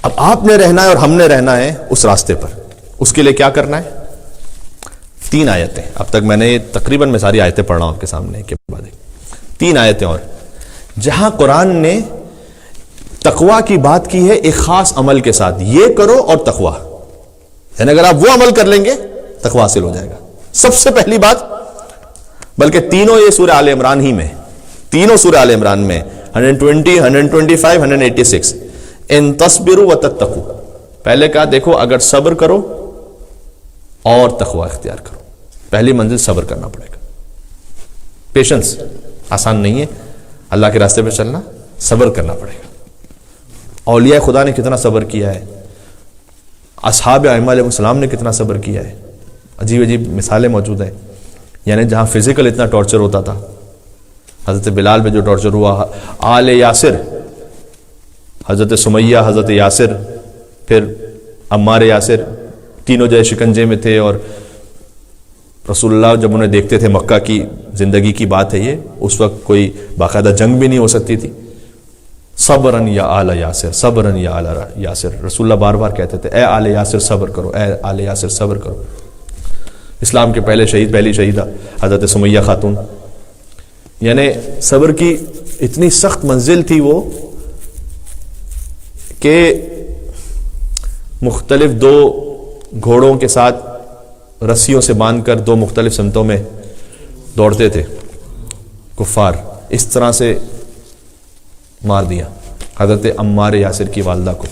اب آپ نے رہنا ہے اور ہم نے رہنا ہے اس راستے پر. اس کے لیے کیا کرنا ہے؟ 3 آیتیں. اب تک میں نے تقریباً میں ساری آیتیں پڑھ رہا ہوں آپ کے سامنے کے بعد 3 آیتیں اور جہاں قرآن نے تقوی کی بات کی ہے ایک خاص عمل کے ساتھ. یہ کرو اور تقوی، یعنی اگر آپ وہ عمل کر لیں گے تقوی حاصل ہو جائے گا. سب سے پہلی بات، بلکہ تینوں یہ سورہ آل عمران ہی میں، تینوں سورہ آل عمران میں 120 125 186 ان تصبروا وتتقوا. پہلے کہا دیکھو اگر صبر کرو اور تقوی اختیار کرو. پہلی منزل صبر کرنا پڑے گا. پیشنس آسان نہیں ہے، اللہ کے راستے پہ چلنا صبر کرنا پڑے گا. اولیاء خدا نے کتنا صبر کیا ہے، اصحاب ائمہ علیہ السلام نے کتنا صبر کیا ہے. عجیب عجیب مثالیں موجود ہیں. یعنی جہاں فزیکل اتنا ٹارچر ہوتا تھا، حضرت بلال پہ جو ٹارچر ہوا، آل یاسر، حضرت سمیہ، حضرت یاسر، پھر عمار یاسر، تینوں جو شکنجے میں تھے. اور رسول اللہ جب انہیں دیکھتے تھے، مکہ کی زندگی کی بات ہے یہ، اس وقت کوئی باقاعدہ جنگ بھی نہیں ہو سکتی تھی. صبرن یا آل یاسر، صبرن یا آل یاسر. رسول اللہ بار بار کہتے تھے اے آل یاسر صبر کرو، اے آل یاسر صبر کرو. اسلام کے پہلے شہید، پہلی شہیدہ حضرت سمیہ خاتون. یعنی صبر کی اتنی سخت منزل تھی وہ کہ مختلف 2 گھوڑوں کے ساتھ رسیوں سے باندھ کر 2 مختلف سمتوں میں دوڑتے تھے کفار. اس طرح سے مار دیا حضرت عمار یاسر کی والدہ کو.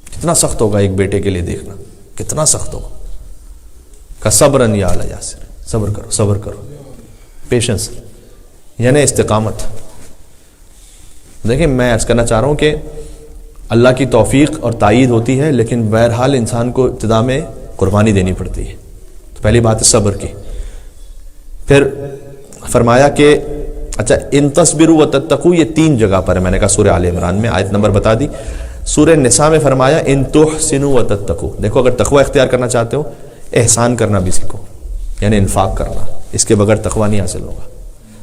کتنا سخت ہوگا ایک بیٹے کے لیے دیکھنا، کتنا سخت ہوگا. کہ صبرن یا آل یاسر، صبر کرو، صبر کرو. پیشنس یعنی استقامت. دیکھیں میں عرض کرنا چاہ رہا ہوں کہ اللہ کی توفیق اور تائید ہوتی ہے، لیکن بہرحال انسان کو ابتدا میں قربانی دینی پڑتی ہے. تو پہلی بات ہے صبر کی. پھر فرمایا کہ اچھا ان تصبروا وتتقوا، یہ 3 جگہ پر ہے. میں نے کہا سورہ آل عمران میں آیت نمبر بتا دی. سورہ نساء میں فرمایا ان تحسنوا وتتقوا. دیکھو اگر تقوی اختیار کرنا چاہتے ہو، احسان کرنا بھی سیکھو، یعنی انفاق کرنا. اس کے بغیر تقوی نہیں حاصل ہوگا.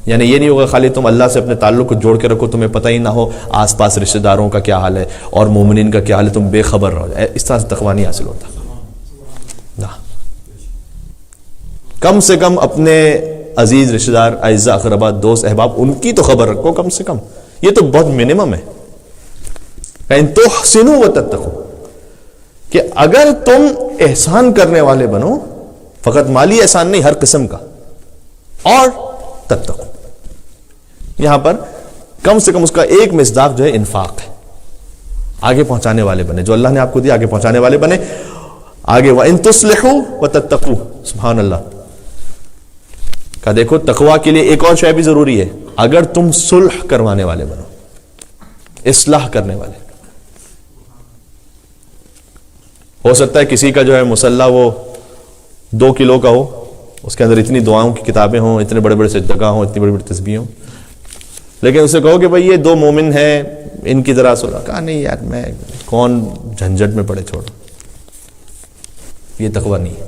یعنی یہ نہیں ہوگا خالی تم اللہ سے اپنے تعلق کو جوڑ کے رکھو، تمہیں پتہ ہی نہ ہو آس پاس رشتہ داروں کا کیا حال ہے اور مومنین کا کیا حال ہے، تم بے خبر رہو. اس طرح سے تقوی نہیں حاصل ہوتا. کم سے کم اپنے عزیز رشتہ دار، اعزاء اقربا، دوست احباب، ان کی تو خبر رکھو کم سے کم. یہ تو بہت منیمم ہے. ان تحسنوا وتتقوا، کہ اگر تم احسان کرنے والے بنو، فقط مالی احسان نہیں، ہر قسم کا، اور تتقوا. یہاں پر کم سے کم اس کا ایک مصداق جو ہے انفاق ہے. آگے پہنچانے والے بنے، جو اللہ نے آپ کو دیا آگے پہنچانے والے بنے. آگے وَإِن تُصْلِحُوا وَتَتَّقُوا، سبحان اللہ. کہ دیکھو تقوی کے لیے ایک اور شے بھی ضروری ہے، اگر تم صلح کروانے والے بنو، اصلاح کرنے والے. ہو سکتا ہے کسی کا جو ہے مسلح وہ 2 کلو کا ہو، اس کے اندر اتنی دعاؤں کی کتابیں ہوں، اتنے بڑے بڑے سجدگاہ ہوں، اتنی بڑی بڑی تسبیح ہوں، لیکن اسے کہو کہ بھائی یہ 2 مومن ہیں، ان کی ذرا صلح. کہا نہیں یار، میں کون جھنجھٹ میں پڑے، چھوڑو. یہ تقوی نہیں ہے.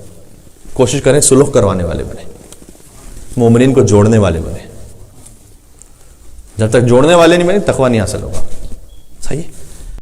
کوشش کریں صلح کروانے والے بنے، مومنین کو جوڑنے والے بنے. جب تک جوڑنے والے نہیں بنے تقوی نہیں حاصل ہوگا.